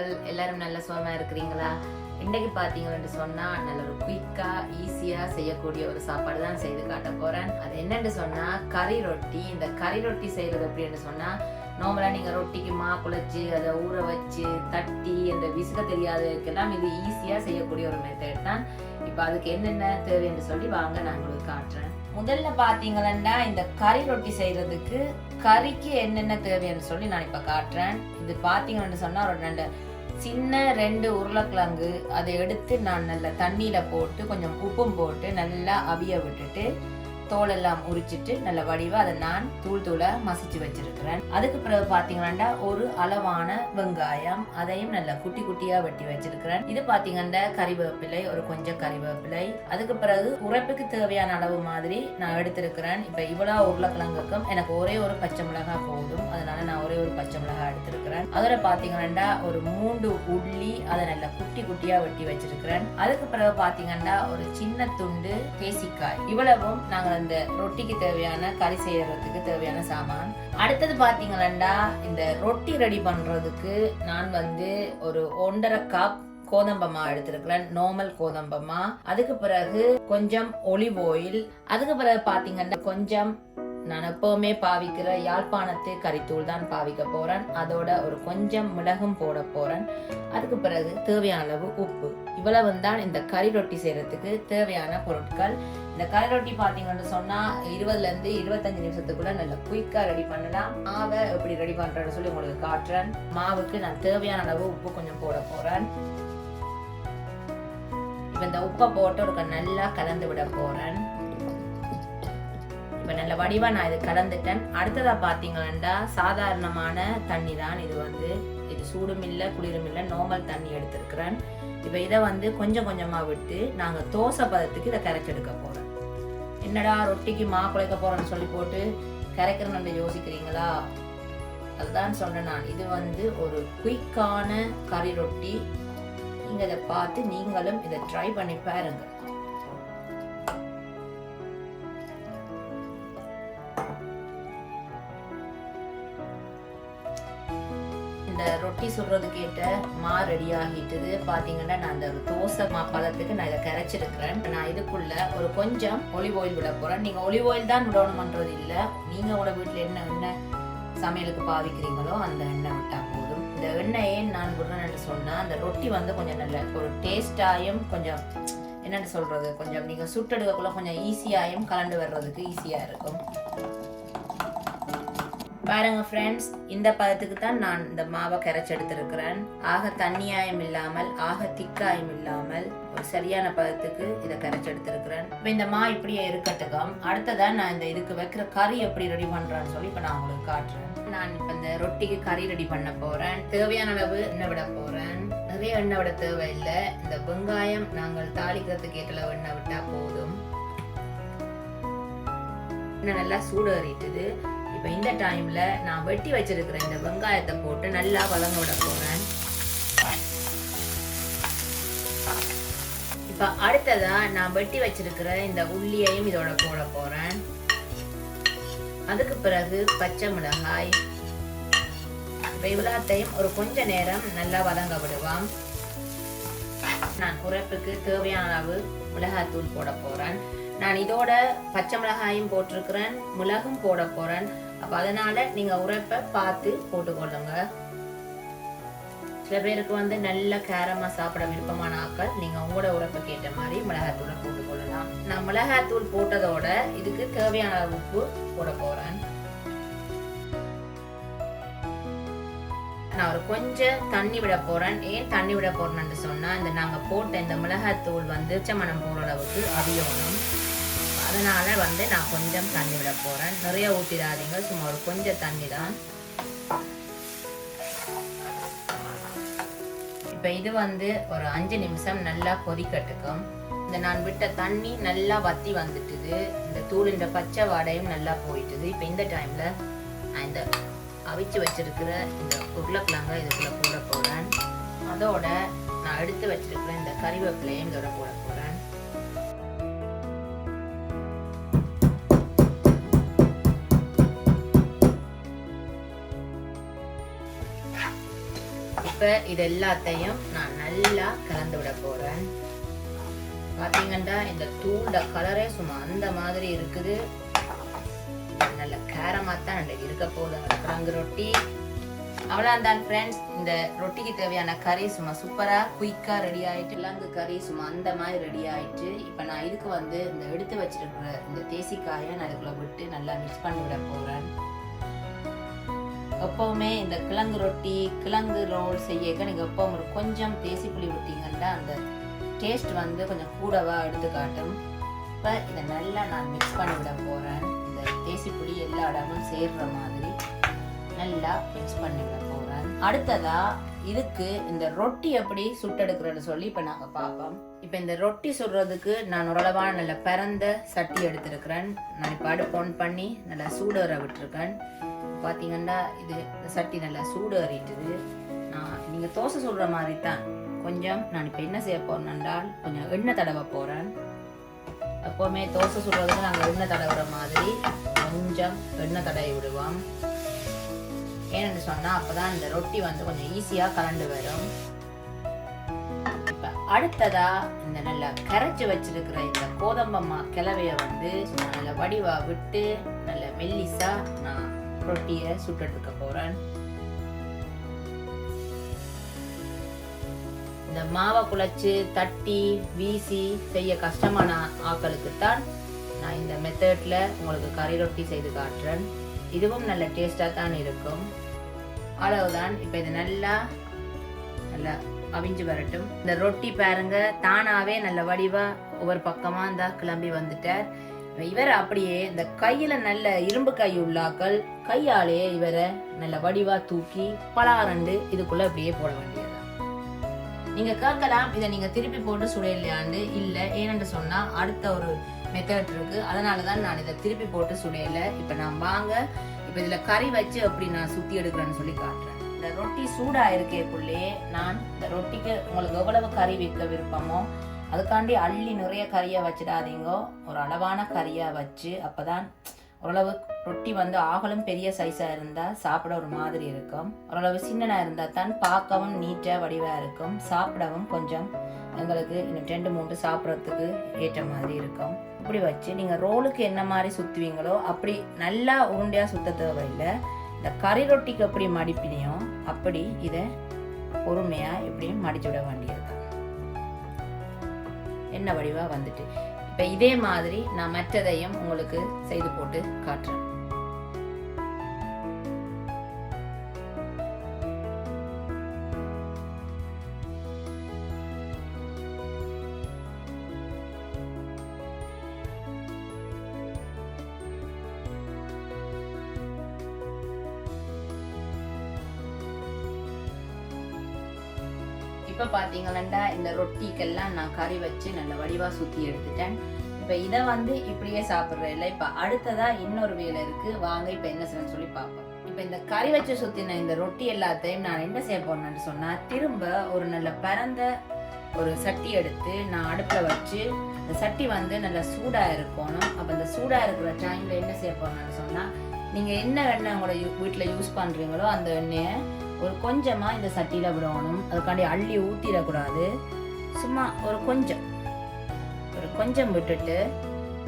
உறவுகள் எல்லாரும் நல்ல சுகமா இருக்கிறீங்களா? இன்னைக்கு பார்த்தீங்கன்னு சொன்னா நல்ல ஒரு குயிக்கா ஈஸியா செய்யக்கூடிய ஒரு சாப்பாடு தான் செய்து காட்ட போறேன். அது என்னன்னு சொன்னா கறி ரொட்டி. இந்த கறி ரொட்டி செய்யறது எப்படின்னு சொன்னா, நார்மலா நீங்க ரொட்டிக்கு மா குழைச்சு அதை ஊற வச்சு தட்டி அந்த விசுக தெரியாததுக்கெல்லாம் இது ஈஸியா செய்யக்கூடிய ஒரு மெத்தட் தான். இப்ப அதுக்கு என்னென்ன தேவைன்னு சொல்லி வாங்க நான் உங்களுக்கு காட்டுறேன். முதல்ல பாத்தீங்கன்னா இந்த கறி ரொட்டி செய்யறதுக்கு கறிக்கு என்னென்ன தேவைன்னு சொல்லி நான் இப்ப காட்டுறேன். இது பாத்தீங்கன்னு சொன்னா ஒரு சின்ன 2 உருளைக்கிழங்கு அதை எடுத்து நான் நல்ல தண்ணியில போட்டு கொஞ்சம் உப்பும் போட்டு நல்லா அவிய விட்டுட்டு தோலெல்லாம் உரிச்சிட்டு நல்ல வடிவா அதை நான் தூளா மசிச்சு வச்சிருக்கிறேன். அதுக்கு பிறகு பாத்தீங்கன்னா ஒரு அளவான வெங்காயம் அதையும் நல்லா குட்டி குட்டியா வெட்டி வச்சிருக்கிறேன். இது பாத்தீங்கன்னா கறிவேப்பிலை, ஒரு கொஞ்சம் கறிவேப்பிலை. அதுக்கு பிறகு உரைப்புக்கு தேவையான அளவு மாதிரி நான் எடுத்திருக்கிறேன். இப்ப இவ்வளவு உருளைக்கிழங்குக்கும் எனக்கு ஒரே ஒரு பச்சை மிளகாய் போதும், அதனால நான் ஒரே ஒரு பச்சை மிளகாய் எடுத்திருக்கிறேன். அதோட பாத்தீங்கன்னா ஒரு 3 உள்ளி அதை நல்லா குட்டி குட்டியா வெட்டி வச்சிருக்கிறேன். அதுக்கு பிறகு பாத்தீங்கன்னா ஒரு சின்ன துண்டு தேசிக்காய். இவ்வளவும் நாங்க இந்த ரொட்டிக்கு தேவையான கறி செய்யறதுக்கு தேவையான சாமான். அடுத்தது பாத்தீங்கன்னா இந்த ரொட்டி ரெடி பண்றதுக்கு நான் ஒரு 1.5 கப் கோதம்பமா எடுத்திருக்கிறேன், நார்மல் கோதம்பமா. அதுக்கு பிறகு கொஞ்சம் ஒலிவ் ஆயில். அதுக்கு பிறகு பாத்தீங்கன்னா கொஞ்சம் நான் எப்பவுமே பாவிக்கிற யாழ்ப்பாணத்து கறித்தூள் தான் பாவிக்க போறேன். அதோட ஒரு கொஞ்சம் மிளகும் போட போறேன். அதுக்கு பிறகு தேவையான அளவு உப்பு. இவ்வளவு தான் இந்த கறி ரொட்டி செய்யறதுக்கு தேவையான பொருட்கள். இந்த கறி ரொட்டி பாத்தீங்கன்னு சொன்னா 20 to 25 நிமிஷத்துக்குள்ள நல்ல குயிக்கா ரெடி பண்ணலாம். மாவை எப்படி ரெடி பண்றேன்னு சொல்லி உங்களுக்கு காட்டுறேன். மாவுக்கு நான் தேவையான அளவு உப்பு கொஞ்சம் போட போறேன். இப்ப இந்த உப்பை போட்டு ஒரு நல்லா கலந்து விட போறேன். இப்ப நல்ல வடிவா நான் இது கலந்துட்டேன். அடுத்ததா பாத்தீங்கன்னா சாதாரணமான தண்ணி தான் இது சூடும் இல்லை குளிரும் இல்லை, நார்மல் தண்ணி எடுத்திருக்கிறேன். இப்ப இதை கொஞ்சம் கொஞ்சமா விட்டு நாங்க தோசை பதத்துக்கு இதை கரைச்செடுக்க போறோம். என்னடா ரொட்டிக்கு மா குழைக்க போறோம்னு சொல்லி போட்டு கரைக்கிறேன்னு யோசிக்கிறீங்களா? அதுதான் சொன்னேன் நான். இது ஒரு குயிக்கான கறி ரொட்டி. நீங்க இதை பார்த்து நீங்களும் இதை ட்ரை பண்ணி பாருங்க. இந்த ரொட்டி சுடுறதுக்கு ஏற்ற மா ரெடி ஆகிட்டுது. பாத்தீங்கன்னா நான் அந்த தோசை மா பதத்துக்கு நான் இதை கரைச்சிருக்கிறேன். நான் இதுக்குள்ள ஒரு கொஞ்சம் ஒலிவ் ஆயில் விட போறேன். நீங்க ஒலிவ் ஆயில் தான் விடணும்ன்றது இல்ல, நீங்க உங்களோட வீட்டுல என்ன எண்ணெய் சமையலுக்கு பாவிக்கிறீங்களோ அந்த எண்ணெய் விட்டா போதும். இந்த எண்ணெயை நான் விடுறேன்னு சொன்னா அந்த ரொட்டி கொஞ்சம் நல்ல ஒரு டேஸ்டாயும் கொஞ்சம் என்னன்னு சொல்றது, கொஞ்சம் நீங்க சுட்டெடுக்கக்குள்ள கொஞ்சம் ஈஸியாயும் கலந்து வர்றதுக்கு ஈஸியா இருக்கும். பாருங்க ஃப்ரெண்ட்ஸ், இந்த பதத்துக்கு தான் நான் இந்த மாவை கரைச்சி எடுத்திருக்கிறேன். ஆக தண்ணியாயம் இல்லாமல் ஆக திக்காயம் இல்லாமல் ஒரு சரியான பதத்துக்கு இதை கரைச்சி எடுத்திருக்கிறேன். இப்ப இந்த மா இப்படியே இருக்கட்டுக்கும். அடுத்ததான் நான் இந்த இதுக்கு வைக்கிற கறி எப்படி ரெடி பண்றேன்னு சொல்லி இப்ப நான் உங்களுக்கு காட்டுறேன். நான் இப்ப இந்த ரொட்டிக்கு கறி ரெடி பண்ண போறேன். தேவையான அளவு எண்ணெய் விட போறேன். நிறைய எண்ணெய் விட தேவையில்லை. இந்த வெங்காயம் நாங்கள் தாளிக்கிறதுக்கு ஏற்ற அளவு எண்ணெய் விட்டா போதும். எண்ணெய் நல்லா சூடு ஏறிட்டுது. இப்ப இந்த டைம்ல நான் வெட்டி வச்சிருக்கிற இந்த வெங்காயத்தை போட்டு நல்லா வதங்க விட போறேன். இப்ப அடுத்ததா நான் வெட்டி வச்சிருக்கிற இந்த உள்ளியையும் இதோட போட போறேன். அதுக்கு பிறகு பச்சை மிளகாய். இவ்வளத்தையும் ஒரு கொஞ்ச நேரம் நல்லா வதங்க விடுவோம். நான் உரைப்புக்கு தேவையான அளவு மிளகாய்த்தூள் போட போறேன். நான் இதோட பச்சை மிளகாயும் போட்டிருக்கிறேன், மிளகும் போட போறேன். அப்ப அதனால நீங்க உரைப்பை பார்த்து போட்டுக்கொள்ளுங்க. சில பேருக்கு நல்ல காரமா சாப்பிட விருப்பமான ஆட்கள் நீங்க உங்களோட உரைப்புக்கு ஏற்ற மாதிரி மிளகாய்த்தூளை போட்டுக்கொள்ளலாம். நான் மிளகாய்த்தூள் போட்டதோட இதுக்கு தேவையான உப்பு போட போறேன். நான் ஒரு கொஞ்சம் தண்ணி விட போறேன். ஏன் தண்ணி விட போறேன்னு சொன்னா, இந்த நாங்க போட்ட இந்த மிளகாய்த்தூள் மனம் போற அளவுக்கு அவியணும். அதனால நான் கொஞ்சம் தண்ணி விட போறேன். நிறைய ஊற்றிடாதீங்க, சும்மா ஒரு கொஞ்சம் தண்ணி தான். இப்ப இது ஒரு 5 நிமிஷம் நல்லா கொதிக்கட்டுக்கும். இந்த நான் விட்ட தண்ணி நல்லா வத்தி வந்துட்டுது. இந்த தூளின் பச்சை வாடையும் நல்லா போயிட்டுது. இப்ப இந்த டைம்ல நான் இந்த அவிச்சு வச்சிருக்கிற இந்த உருளைக்கிழங்க இதுக்குள்ள போட போறேன். அதோட நான் எடுத்து வச்சிருக்கிற இந்த கறிவேப்பிலையும் இதோட போட போறேன். இப்போ இது எல்லாத்தையும் நான் நல்லா கலந்து விட போறேன். பாத்தீங்கன்னா இந்த தூண்ட கலரே சும்மா அந்த மாதிரி இருக்குது. நல்ல கேரமா தான் இருக்க போகுது அந்த கிழங்கு ரொட்டி. அவ்வளோதான் ஃப்ரெண்ட்ஸ், இந்த ரொட்டிக்கு தேவையான கறி சும்மா சூப்பரா குயிக்கா ரெடி ஆயிட்டு, கிழங்கு கறி சும்மா அந்த மாதிரி ரெடி ஆயிட்டு. இப்போ நான் இதுக்கு வந்து இந்த எடுத்து வச்சிருக்கிற இந்த தேசிக்காயை நான் இதுக்குள்ள விட்டு நல்லா மிக்ஸ் பண்ணி விட போறேன். எப்பவுமே இந்த கிழங்கு ரொட்டி கிழங்கு ரோல் செய்ய நீங்க எப்பவும் ஒரு கொஞ்சம் தேசி புளி விட்டீங்கன்னா அந்த டேஸ்ட் வந்து கொஞ்சம் கூடவா எடுத்து காட்டும். இப்போ இதை நல்லா நான் மிக்ஸ் பண்ணி விட போறேன். இந்த தேசி புளி எல்லா இடமும் சேர்ற மாதிரி நல்லா மிக்ஸ் பண்ணி விட போறேன். அடுத்ததா இதுக்கு இந்த ரொட்டி எப்படி சுட்டெடுக்கிறேன்னு சொல்லி இப்ப நாங்க பார்ப்போம். இப்ப இந்த ரொட்டி சுடுறதுக்கு நான் ஓரளவான நல்ல பரந்த சட்டி எடுத்திருக்கிறேன். நான் இப்ப அடுப்பு ஆன் பண்ணி நல்லா சூடேற விட்டுருக்கேன். பாத்தீங்கன்னா இது சட்டி நல்லா சூடேறிட்டுது. நீங்க தோசை சுடுற மாதிரி தான். கொஞ்சம் நான் இப்ப என்ன செய்ய போறேன் என்றால் கொஞ்சம் எண்ணெய் தடவை போறேன். எப்பவுமே தோசை சுடுறதுக்கு நாங்கள் எண்ணெய் தடவுற மாதிரி கொஞ்சம் எண்ணெய் தடவி விடுவோம். ஏன்னு சொன்னா அப்பதான் இந்த ரொட்டி வந்து கொஞ்சம் ஈஸியா கலண்டு வரும். இப்ப அடுத்ததா இந்த நல்லா கரைச்சு வச்சிருக்கிற இந்த கோதம்பம்மா கிளவைய வந்து நல்ல வடிவா விட்டு நல்ல மெல்லிசா நான் ரொட்டிய சுட்டெடுக்க போறேன். இந்த மாவை குழைச்சு தட்டி வீசி செய்ய கஷ்டமான ஆக்களுக்குத்தான் நான் இந்த மெத்தட்ல உங்களுக்கு கறி ரொட்டி செய்து காட்டுறேன். இதுவும் நல்ல டேஸ்டா தான் இருக்கும். அவ்வளவுதான். இப்ப இது நல்லா அவிஞ்சு வரட்டும். இந்த ரொட்டி பாருங்க தானாவே நல்ல வடிவா ஒவ்வொரு பக்கமா இந்த கிளம்பி வந்துட்டார். இவரை அப்படியே இந்த கையில நல்ல இரும்பு கை உள்ளாக்கள் கையாலே இவரை நல்ல வடிவா தூக்கி பலாரண்டு இதுக்குள்ள அப்படியே போட வேண்டியது. நீங்க கேட்கலாம் இதை நீங்க திருப்பி போட்டு சுடையலையாண்டு. இல்ல, ஏனென்று சொன்னா அடுத்த ஒரு மெத்தட் இருக்கு. அதனாலதான் நான் இதை திருப்பி போட்டு சுடையல. இப்ப நான் வாங்க இப்ப இதுல கறி வச்சு அப்படி நான் சுத்தி எடுக்கிறேன்னு சொல்லி காட்டுறேன். இந்த ரொட்டி சூடா இருக்கேக்குள்ளே நான் இந்த ரொட்டிக்கு உங்களுக்கு எவ்வளவு கறி வைக்க விருப்பமோ அதுக்காண்டி அள்ளி நிறைய கறியா வச்சிடாதீங்க. ஒரு அளவான கறியா வச்சு அப்பதான் ஓரளவு ரொட்டி வந்து ஆகலும் பெரிய சைஸா இருந்தா சாப்பிட ஒரு மாதிரி இருக்கும். ஓரளவு சின்னனா இருந்தா தான் பார்க்கவும் நீட்டா வடிவா இருக்கும். சாப்பிடவும் கொஞ்சம் எங்களுக்கு இன்னும் 2-3 சாப்பிட்றதுக்கு ஏற்ற மாதிரி இருக்கும். இப்படி வச்சு நீங்க ரோலுக்கு என்ன மாதிரி சுத்துவீங்களோ அப்படி நல்லா உருண்டையா சுத்த தேவையில்லை. இந்த கறி ரொட்டிக்கு எப்படி மடிப்பினையோ அப்படி இதை பொறுமையா இப்படியும் மடிச்சு விட வேண்டியதுதான். என்ன வடிவா வந்துட்டு இப்ப இதே மாதிரி நான் மற்றதையும் உங்களுக்கு செய்து போட்டு காட்டுறேன். இப்ப பாத்தீங்கன்னா இந்த ரொட்டிக்கெல்லாம் நான் கறி வச்சு நல்ல வடிவா சுத்தி எடுத்துட்டேன். இப்ப இதை வந்து இப்படியே சாப்பிடுற இல்லை. இப்ப அடுத்ததா இன்னொரு வேலை இருக்கு. வாங்க இப்ப என்ன செய்யணும்னு சொல்லி பார்ப்போம். இப்ப இந்த கறி வச்சு சுத்தின இந்த ரொட்டி எல்லாத்தையும் நான் என்ன செய்ய போறேன்னு சொன்னா திரும்ப ஒரு நல்ல பரந்த ஒரு சட்டி எடுத்து நான் அடுப்புல வச்சு இந்த சட்டி வந்து நல்ல சூடா இருக்கணும். அப்ப இந்த சூடா இருக்கிற டைம்ல என்ன செய்ய போறேன்னு சொன்னா நீங்க என்ன எண்ணெய் உங்களோட வீட்டுல யூஸ் பண்றீங்களோ அந்த எண்ணெயை ஒரு கொஞ்சமா இந்த சட்டியில விடணும். அதுக்காண்டி அள்ளி ஊத்திடக்கூடாது. சும்மா ஒரு கொஞ்சம் விட்டுட்டு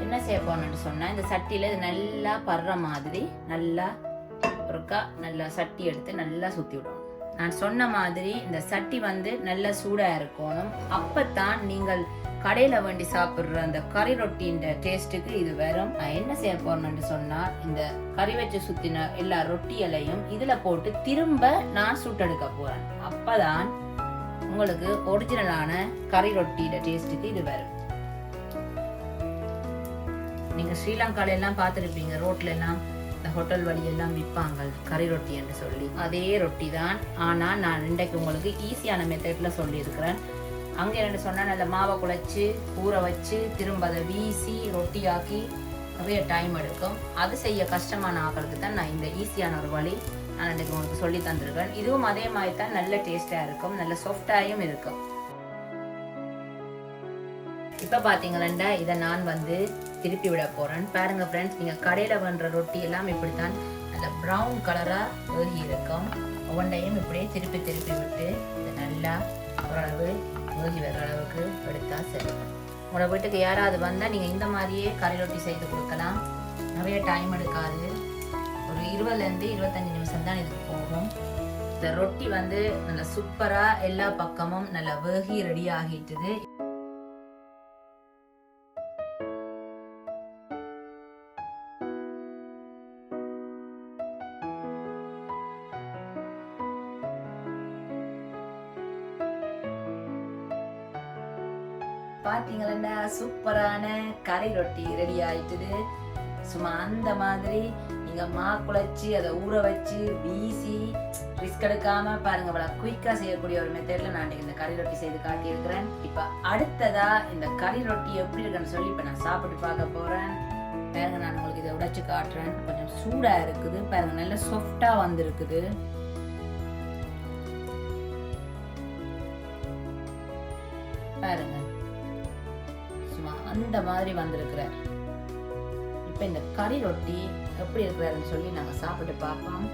என்ன செய்ய போறேன்னு சொன்னா இந்த சட்டியில இது நல்லா படுற மாதிரி நல்லா ஒருக்கா நல்லா சட்டி எடுத்து நல்லா சுத்தி விடணும். நான் சொன்ன மாதிரி இந்த சட்டி வந்து நல்ல சூடா இருக்கணும். அப்பத்தான் நீங்கள் கடையில வேண்டி சாப்பிடுற அந்த கறி ரொட்டியின் டேஸ்ட்டுக்கு இது வரும். நான் என்ன செய்ய போறேன்னு சொன்னா இந்த கறி வச்சு சுத்தின எல்லா ரொட்டிகளையும் இதுல போட்டு திரும்ப நான் சுட்டெடுக்க போறேன். அப்பதான் உங்களுக்கு ஒரிஜினலான கறி ரொட்டியோட டேஸ்ட்டுக்கு இது வரும். நீங்க ஸ்ரீலங்கால எல்லாம் பார்த்துருப்பீங்க, ரோட்ல எல்லாம் இந்த ஹோட்டல் வழி எல்லாம் விற்பாங்க கறி ரொட்டி என்று சொல்லி. அதே ரொட்டி தான். ஆனா நான் இன்றைக்கு உங்களுக்கு ஈஸியான மெத்தட்ல சொல்லி இருக்கிறேன். அங்கே என்ன சொன்னா நல்ல மாவை குழைச்சு ஊற வச்சு திரும்ப அதை வீசி ரொட்டியாக்கி நிறைய டைம் எடுக்கும். அது செய்ய கஷ்டமான ஆக்களுக்கு தான் நான் இந்த ஈஸியான ஒரு வழி நான் இன்றைக்கு உங்களுக்கு சொல்லி தந்திருக்கேன். இதுவும் அதே மாதிரி தான் நல்ல டேஸ்டா இருக்கும், நல்ல சாஃப்டாயும் இருக்கும். இப்ப பாத்தீங்கன்னா இதை நான் வந்து திருப்பி விட போறேன். பாருங்க ஃப்ரெண்ட்ஸ், நீங்க கடையில பண்ற ரொட்டி எல்லாம் இப்படித்தான் நல்ல ப்ரௌன் கலராக வேகி இருக்கும். ஒவ்வொன்றையும் இப்படியே திருப்பி திருப்பி விட்டு இதை நல்லா ஓரளவு வேகி வர அளவுக்கு எடுத்தால் சரி. உங்களோட வீட்டுக்கு யாராவது வந்தால் நீங்கள் இந்த மாதிரியே கறி ரொட்டி செய்து கொடுக்கலாம். நிறைய டைம் எடுக்காது. ஒரு 20லேருந்து 25 நிமிஷம் தான் இதுக்கு போகும். இந்த ரொட்டி வந்து நல்ல சூப்பராக எல்லா பக்கமும் நல்லா வேகி ரெடி ஆகிட்டுது. பார்த்தீங்களா சூப்பரான கறி ரொட்டி ரெடி ஆயிட்டுது. சும்மா அந்த மாதிரி நீங்க மா குழச்சி அதை ஊற வச்சு வீசி ரிஸ்க் எடுக்காம பாருங்க, இவ்வளோ குயிக்கா செய்யக்கூடிய ஒரு மெத்தட்ல நான் இந்த கறி ரொட்டி செய்து காட்டியிருக்கிறேன். இப்ப அடுத்ததா இந்த கறி ரொட்டி எப்படி இருக்குன்னு சொல்லி இப்ப நான் சாப்பிட்டு பார்க்க போறேன். பாருங்க, நான் உங்களுக்கு இதை உடைச்சு காட்டுறேன். கொஞ்சம் சூடா இருக்குது பாருங்க, நல்ல சாஃப்டா வந்திருக்குது. பாருங்க, சும்மா அந்த மாதிரி வந்திருக்கிறார். இப்ப இந்த கறி ரொட்டி எப்படி இருக்கிறாருன்னு சொல்லி நாங்க சாப்பிட்டு பார்ப்போம்.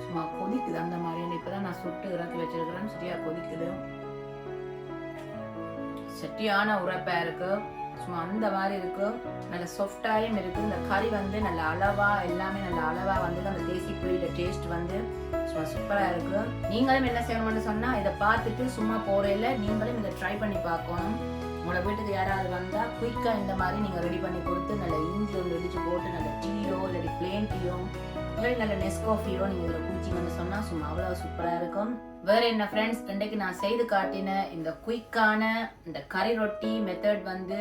சும்மா கொதிக்குது அந்த மாதிரி. இப்பதான் நான் சுட்டு இறக்கி வச்சிருக்கிறேன். சரியா கொதிக்குது. சட்டியான உரைப்பா இருக்கு. சும்மா அந்த மாதிரி இருக்கு. நல்ல சாஃப்டாயும் இருக்கு. இந்த கறி வந்து நல்ல அளவா எல்லாமே நல்ல அளவா வந்து அந்த தேசி புளியோட டேஸ்ட் வந்து சும்மா சூப்பரா இருக்கு. நீங்களும் என்ன செய்யணும்னு சொன்னா இதை பார்த்துட்டு சும்மா போறையில நீங்களும் இதை ட்ரை பண்ணி பார்க்கணும். உங்களோட வீட்டுக்கு யாராவது வந்தா குயிக்கா இந்த மாதிரி நீங்க ரெடி பண்ணி கொடுத்து நல்ல இஞ்சி ஒன்று இடிச்சு போட்டு நல்ல டீயோ இல்லாட்டி பிளேன் டீயோ இல்லை நல்ல நெஸ்காஃபியோ நீங்க இதில் குடிச்சிங்கன்னு சொன்னா சும்மா அவ்வளவு சூப்பரா இருக்கும். வேற என்ன ஃப்ரெண்ட்ஸ், இன்றைக்கு நான் செய்து காட்டின இந்த குயிக்கான இந்த கறி ரொட்டி மெத்தட் வந்து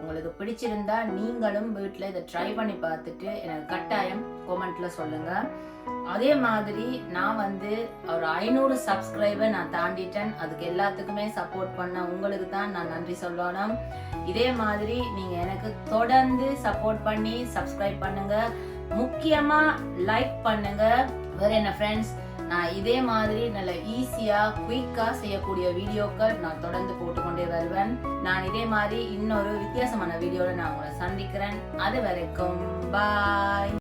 உங்களுக்கு பிடிச்சிருந்தா நீங்களும் வீட்டில் இதை ட்ரை பண்ணி பார்த்துட்டு எனக்கு கட்டாயம் கமெண்ட்ல சொல்லுங்க. அதே மாதிரி நான் வந்து ஒரு 500 சப்ஸ்கிரைபர் நான் தாண்டிட்டேன். அதுக்கு எல்லாத்துக்குமே சப்போர்ட் பண்ண உங்களுக்கு தான் நான் நன்றி சொல்லணும். இதே மாதிரி நீங்க எனக்கு தொடர்ந்து சப்போர்ட் பண்ணி சப்ஸ்கிரைப் பண்ணுங்க, முக்கியமா லைக் பண்ணுங்க. வேற என்ன ஃப்ரெண்ட்ஸ், நான் இதே மாதிரி நல்ல ஈஸியா குயிக்கா செய்யக்கூடிய வீடியோக்கள் நான் தொடர்ந்து போட்டுக்கொண்டே வருவேன். நான் இதே மாதிரி இன்னொரு வித்தியாசமான வீடியோல நான் உங்களை சந்திக்கிறேன். அது வரைக்கும் பாய்.